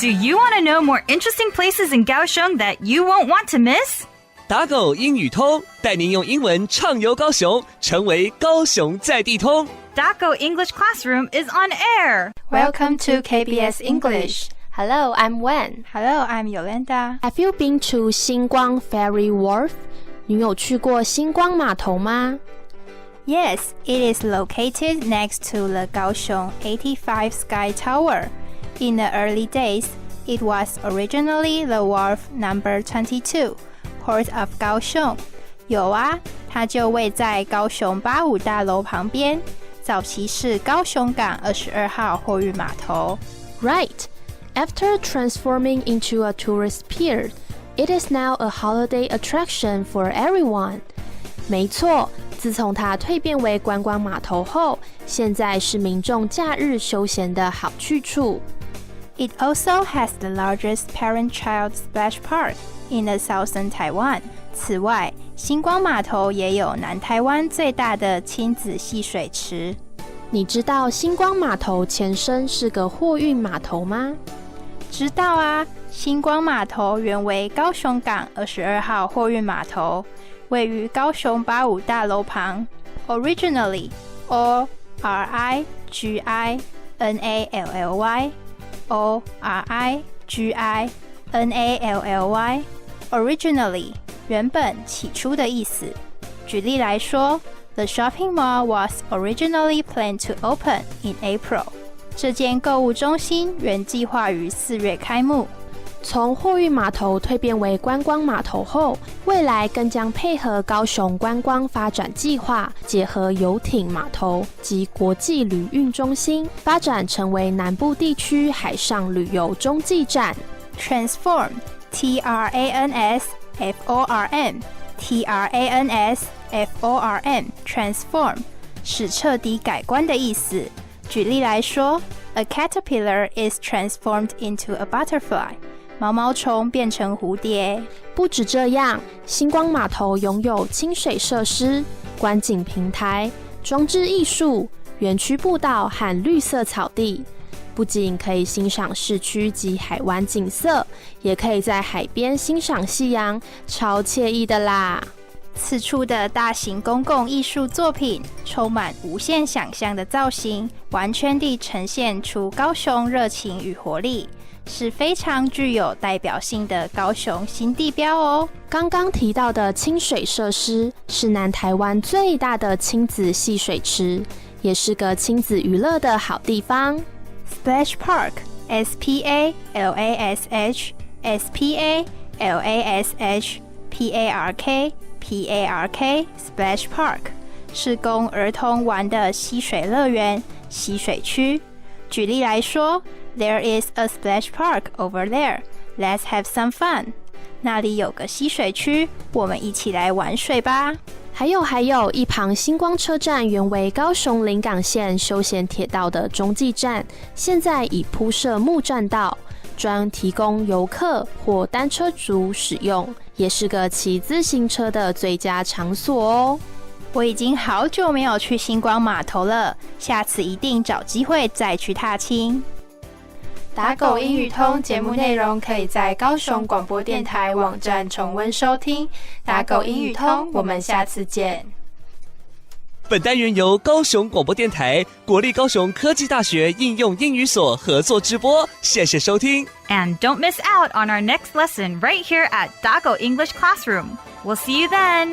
Do you want to know more interesting places in Kaohsiung that you won't want to miss? 打狗英语通，带您用英文畅游高雄，成为高雄在地通。Daco English Classroom is on air. Welcome to KBS English. Hello, I'm Wen. Hello, I'm Yolanda. Have you been to Singuang Ferry Wharf? 你有去过新光码头吗？ Yes, it is located next to the Kaohsiung 85 Sky Tower. In the early days, it was originally the Wharf No. 22, Port of Kaohsiung. 有啊，它就位在高雄85大楼旁边，早期是高雄港22号货运码头。 Right. After transforming into a tourist pier, it is now a holiday attraction for everyone. 没错，自从它蜕变为观光码头后，现在是民众假日休闲的好去处。 It also has the largest parent-child splash park in the southern Taiwan. 此外，新光码头也有南台湾最大的亲子戏水池。你知道新光码头前身是个货运码头吗？知道啊，新光码头原为高雄港22号货运码头，位于高雄85大楼旁。Originally, O-R-I-G-I-N-A-L-L-Y Originally 原本起初的意思。举例来说 The shopping mall was originally planned to open in April. 这间购物中心原计划于4月开幕。从货运码头蜕变为观光码头后，未来更将配合高雄观光发展计划，结合游艇码头及国际旅运中心，发展成为南部地区海上旅游中继站。Transform, T-R-A-N-S-F-O-R-M, T-R-A-N-S-F-O-R-M, Transform 使彻底改观的意思。举例来说 A caterpillar is transformed into a butterfly. 毛毛虫变成蝴蝶。不止这样，新光码头拥有清水设施、观景平台、装置艺术、园区步道和绿色草地。不仅可以欣赏市区及海湾景色，也可以在海边欣赏夕阳，超惬意的啦！此处的大型公共艺术作品充满无限想象的造型，完全地呈现出高雄热情与活力，是非常具有代表性的高雄新地标哦。刚刚提到的清水设施是南台湾最大的亲子戏水池，也是个亲子娱乐的好地方。Splash Park, S-P-A-L-A-S-H, S-P-A-L-A-S-H, P-A-R-K, P-A-R-K, Splash Park 是供儿童玩的嬉水乐园、嬉水区。举例来说 There is a splash park over there. Let's have some fun. 那里有个嬉水区，我们一起来玩水吧。还有，一旁新光车站原为高雄临港线休闲铁道的中继站，现在已铺设木栈道，专提供游客或单车族使用，也是个骑自行车的最佳场所哦。我已经好久没有去新光码头了，下次一定找机会再去踏青。打狗英语通节目内容可以在高雄广播电台网站重温收听。打狗英语通，我们下次见。本单元由高雄广播电台、国立高雄科技大学应用英语所合作直播，谢谢收听。 And don't miss out on our next lesson right here at Daco English Classroom. We'll see you then.